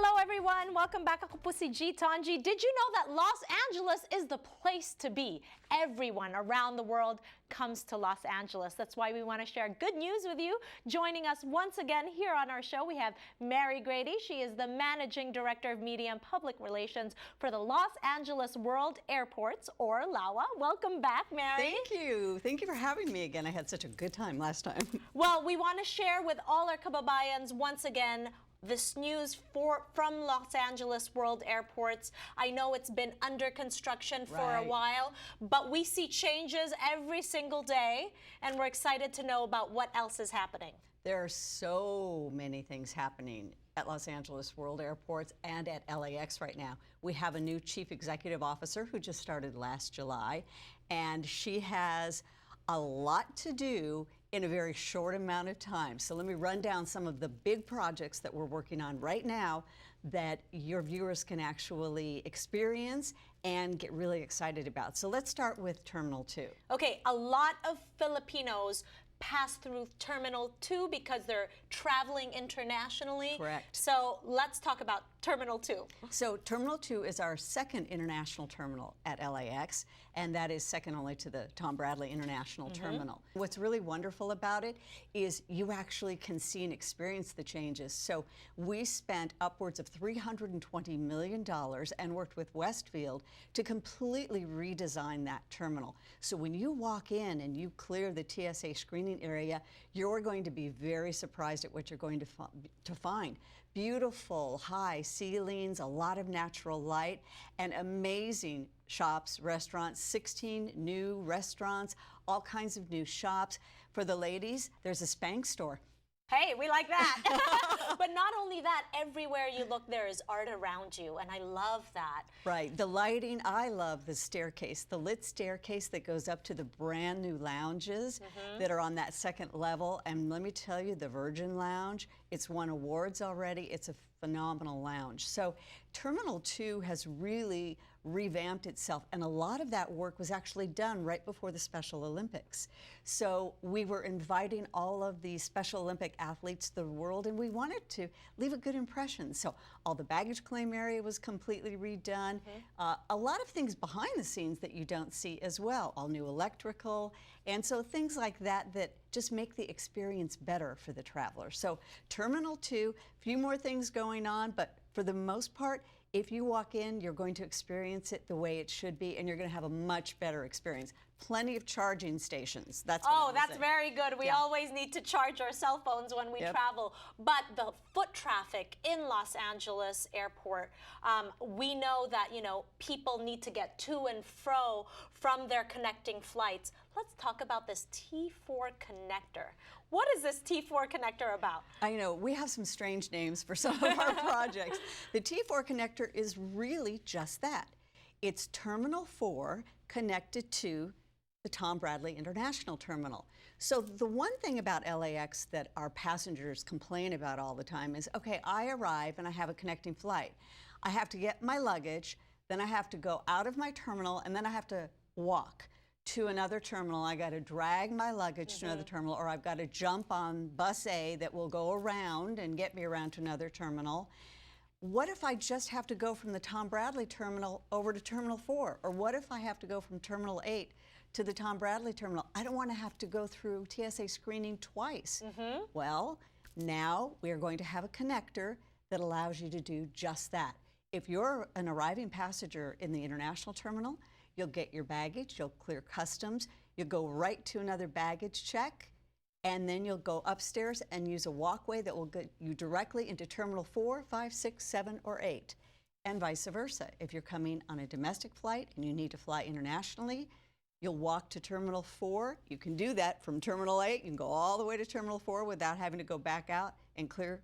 Hello everyone! Welcome back. Ako po si G. Tonji. Did you know that Los Angeles is the place to be? Everyone around the world comes to Los Angeles. That's why we want to share good news with you. Joining us once again here on our show, we have Mary Grady. She is the Managing Director of Media and Public Relations for the Los Angeles World Airports, or LAWA. Welcome back, Mary. Thank you. Thank you for having me again. I had such a good time last time. Well, we want to share with all our kababayans once again this news from Los Angeles World Airports. I know it's been under construction for a while, but we see changes every single day, and we're excited to know about what else is happening. There are so many things happening at Los Angeles World Airports and at LAX right now. We have a new Chief Executive Officer who just started last July, and she has a lot to do in a very short amount of time. So let me run down some of the big projects that we're working on right now that your viewers can actually experience and get really excited about. So let's start with Terminal 2. Okay, a lot of Filipinos pass through Terminal 2 because they're traveling internationally. Correct. So let's talk about Terminal 2. So Terminal 2 is our second international terminal at LAX, and that is second only to the Tom Bradley International Terminal. What's really wonderful about it is you actually can see and experience the changes. So we spent upwards of $320 million and worked with Westfield to completely redesign that terminal. So when you walk in and you clear the TSA screening area, you're going to be very surprised at what you're going to find. Beautiful high ceilings, a lot of natural light, and amazing shops, restaurants, 16 new restaurants, all kinds of new shops. For the ladies, there's a Spanx store. Hey, we like that. But not only that, everywhere you look, there is art around you, and I love that. Right. The lighting, I love the staircase, the lit staircase that goes up to the brand new lounges that are on that second level. And let me tell you, the Virgin Lounge, it's won awards already. It's a phenomenal lounge. So Terminal 2 has really revamped itself, and a lot of that work was actually done right before the Special Olympics. So we were inviting all of the Special Olympic athletes to the world, and we wanted to leave a good impression. So all the baggage claim area was completely redone. A lot of things behind the scenes that you don't see as well, all new electrical, and so things like that that just make the experience better for the traveler. So Terminal 2, a few more things going on, but for the most part, if you walk in, you're going to experience it the way it should be, and you're going to have a much better experience. Plenty of charging stations. That's what that's very good. We always need to charge our cell phones when we travel. But the foot traffic in Los Angeles Airport, we know that, people need to get to and fro from their connecting flights. Let's talk about this T4 connector. What is this T4 connector about? I know, we have some strange names for some of our projects. The T4 connector is really just that. It's Terminal 4 connected to the Tom Bradley International Terminal. So the one thing about LAX that our passengers complain about all the time is, okay, I arrive and I have a connecting flight. I have to get my luggage, then I have to go out of my terminal, and then I have to walk to another terminal. I got to drag my luggage to another terminal, or I've got to jump on bus A that will go around and get me around to another terminal. What if I just have to go from the Tom Bradley terminal over to Terminal 4? Or what if I have to go from Terminal 8 to the Tom Bradley terminal? I don't want to have to go through TSA screening twice. Well, now we are going to have a connector that allows you to do just that. If you're an arriving passenger in the international terminal, you'll get your baggage, you'll clear customs, you'll go right to another baggage check, and then you'll go upstairs and use a walkway that will get you directly into Terminal 4, 5, 6, 7, or 8, and vice versa. If you're coming on a domestic flight and you need to fly internationally, you'll walk to Terminal 4. You can do that from Terminal 8. You can go all the way to Terminal 4 without having to go back out and clear,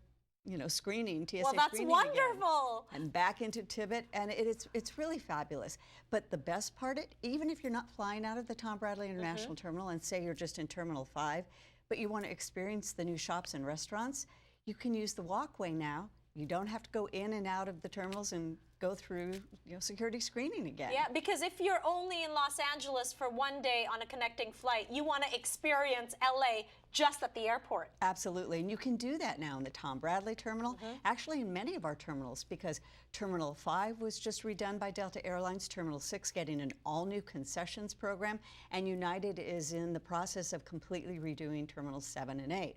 screening, TSA well, that's screening wonderful. Again, and back into Tibet, and it's really fabulous. But the best part, even if you're not flying out of the Tom Bradley International Terminal, and say you're just in Terminal 5, but you want to experience the new shops and restaurants, you can use the walkway now. You don't have to go in and out of the terminals and go through security screening again. Yeah, because if you're only in Los Angeles for one day on a connecting flight, you want to experience LA just at the airport. Absolutely, and you can do that now in the Tom Bradley terminal, actually in many of our terminals, because Terminal 5 was just redone by Delta Airlines, Terminal 6 getting an all-new concessions program, and United is in the process of completely redoing Terminals 7 and 8.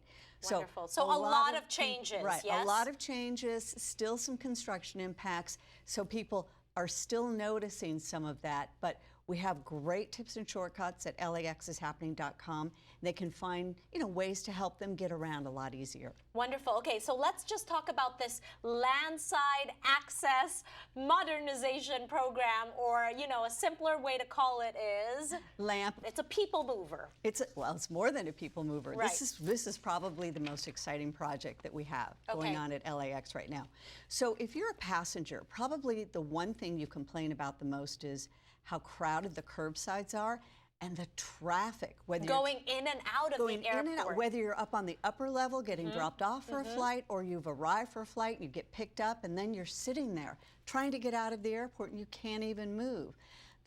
Wonderful. So a lot of changes, right, yes? A lot of changes, still some construction impacts, so people are still noticing some of that, but we have great tips and shortcuts at laxishappening.com. They can find, ways to help them get around a lot easier. Wonderful. Okay, so let's just talk about this landside access modernization program, or, a simpler way to call it is LAMP. It's a people mover. It's more than a people mover. Right. This is probably the most exciting project that we have going on at LAX right now. So if you're a passenger, probably the one thing you complain about the most is how crowded the curbsides are and the traffic. Whether going in and out of the airport. In and out, whether you're up on the upper level getting dropped off for a flight, or you've arrived for a flight and you get picked up and then you're sitting there trying to get out of the airport and you can't even move.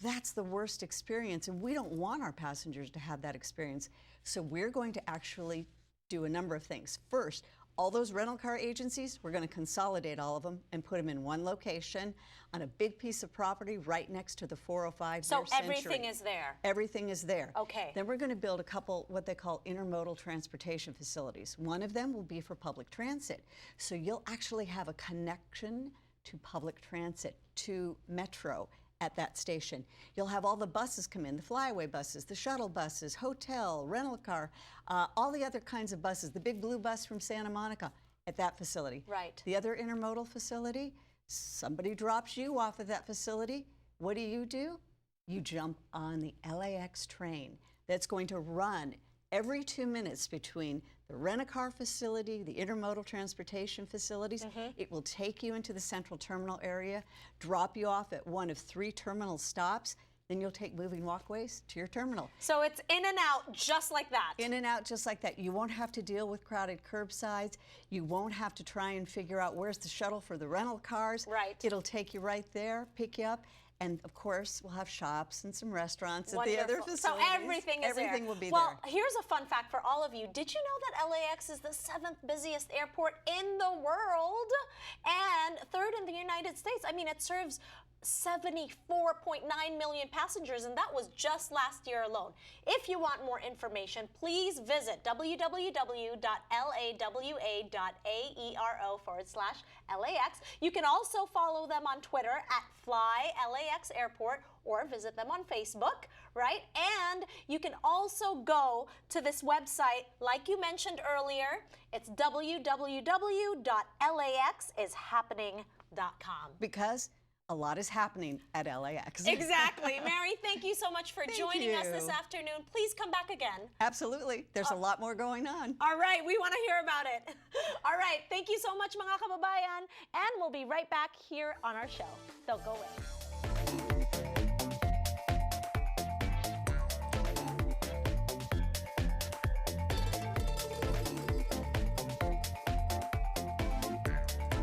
That's the worst experience, and we don't want our passengers to have that experience. So we're going to actually do a number of things. First, all those rental car agencies, we're going to consolidate all of them and put them in one location on a big piece of property right next to the 405 So year Century. everything is there? Everything is there. Okay. Then we're going to build a couple what they call intermodal transportation facilities. One of them will be for public transit. So you'll actually have a connection to public transit, to Metro at that station. You'll have all the buses come in, the flyaway buses, the shuttle buses, hotel, rental car, all the other kinds of buses, the big blue bus from Santa Monica at that facility. Right. The other intermodal facility, somebody drops you off at that facility. What do? You jump on the LAX train that's going to run every 2 minutes between the rent-a-car facility, the intermodal transportation facilities. It will take you into the central terminal area, drop you off at one of 3 terminal stops, then you'll take moving walkways to your terminal. So it's in and out just like that? In and out just like that. You won't have to deal with crowded curbsides. You won't have to try and figure out where's the shuttle for the rental cars. Right. It'll take you right there, pick you up. And of course, we'll have shops and some restaurants Wonderful. at the other facilities. So everything is there. Everything will be there. Well, here's a fun fact for all of you. Did you know that LAX is the 7th busiest airport in the world and 3rd in the United States? I mean, it serves 74.9 million passengers, and that was just last year alone. If you want more information, please visit www.lawa.aero/LAX. You can also follow them on Twitter at FlyLAX Airport, or visit them on Facebook, right? And you can also go to this website, like you mentioned earlier. It's www.laxishappening.com. Because a lot is happening at LAX. Exactly. Mary, thank you so much for joining us this you. afternoon. Please come back again. Absolutely. There's a lot more going on. All right, we want to hear about it. All right, thank you so much, mga kababayan. And we'll be right back here on our show. Don't go away.